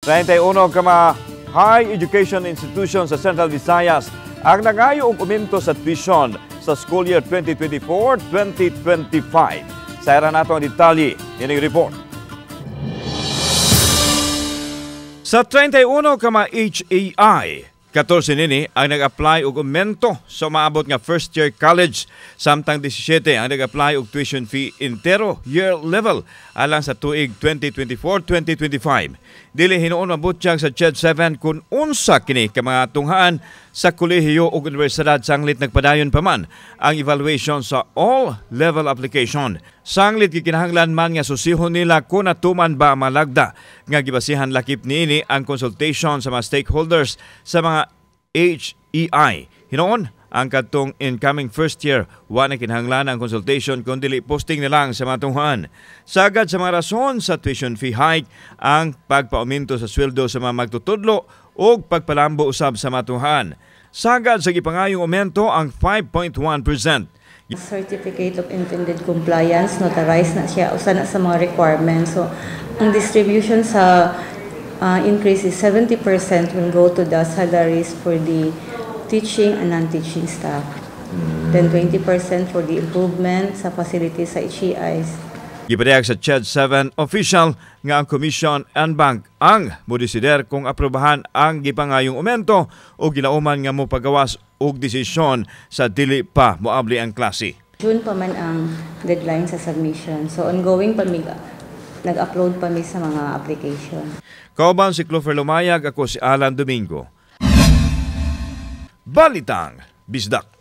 31 ka mga high education institution sa Central Visayas ang nangayo og aumento sa tuition sa school year 2024-2025. Sa nato ang detalye, yan ang report. Sa 31 ka mga HAI, 14 nini ang nag-apply og aumento sa maabot nga first year college, samtang 17 ang nag-apply og tuition fee intero year level alang sa tuig 2024-2025. Dili hinuon mabutyag sa CHED 7 kung unsa kini ka mga tunghaan sa kolehiyo ug universidad sanglit nagpadayon pa man ang evaluation sa all-level application. Sanglit gikinahanglan man nga susihon nila kung natuman ba malagda nga gibasihan lakip niini ang consultation sa mga stakeholders sa mga HEI. Hinuon ang katong incoming first year, wa na kinahanglan ang consultation kung dili posting na lang sa mga tunghaan. Sagad sa mga rason sa tuition fee hike ang pagpauminto sa sweldo sa mga magtutudlo o pagpalambo usab sa mga tunghaan. Sagad sa gipangayong aumento ang 5.1%. Certificate of Intended Compliance, notarized na siya, usa na sa mga requirements. So, ang distribution sa increase is 70% will go to the salaries for the teaching and non-teaching staff. Then 20% for the improvement sa facilities sa HEIs. Gipadayag sa CHED 7 official nga ang Commission and Bank ang modesider kung aprobahan ang gipangayong aumento o ginauman nga mo pagawas og desisyon sa dili pa moabli ang klase. June pa man ang deadline sa submission. So ongoing pa mi nag-upload pa mi sa mga application. Kauban si Clover Lumayag, ako si Alan Domingo. Balitang Bisdak.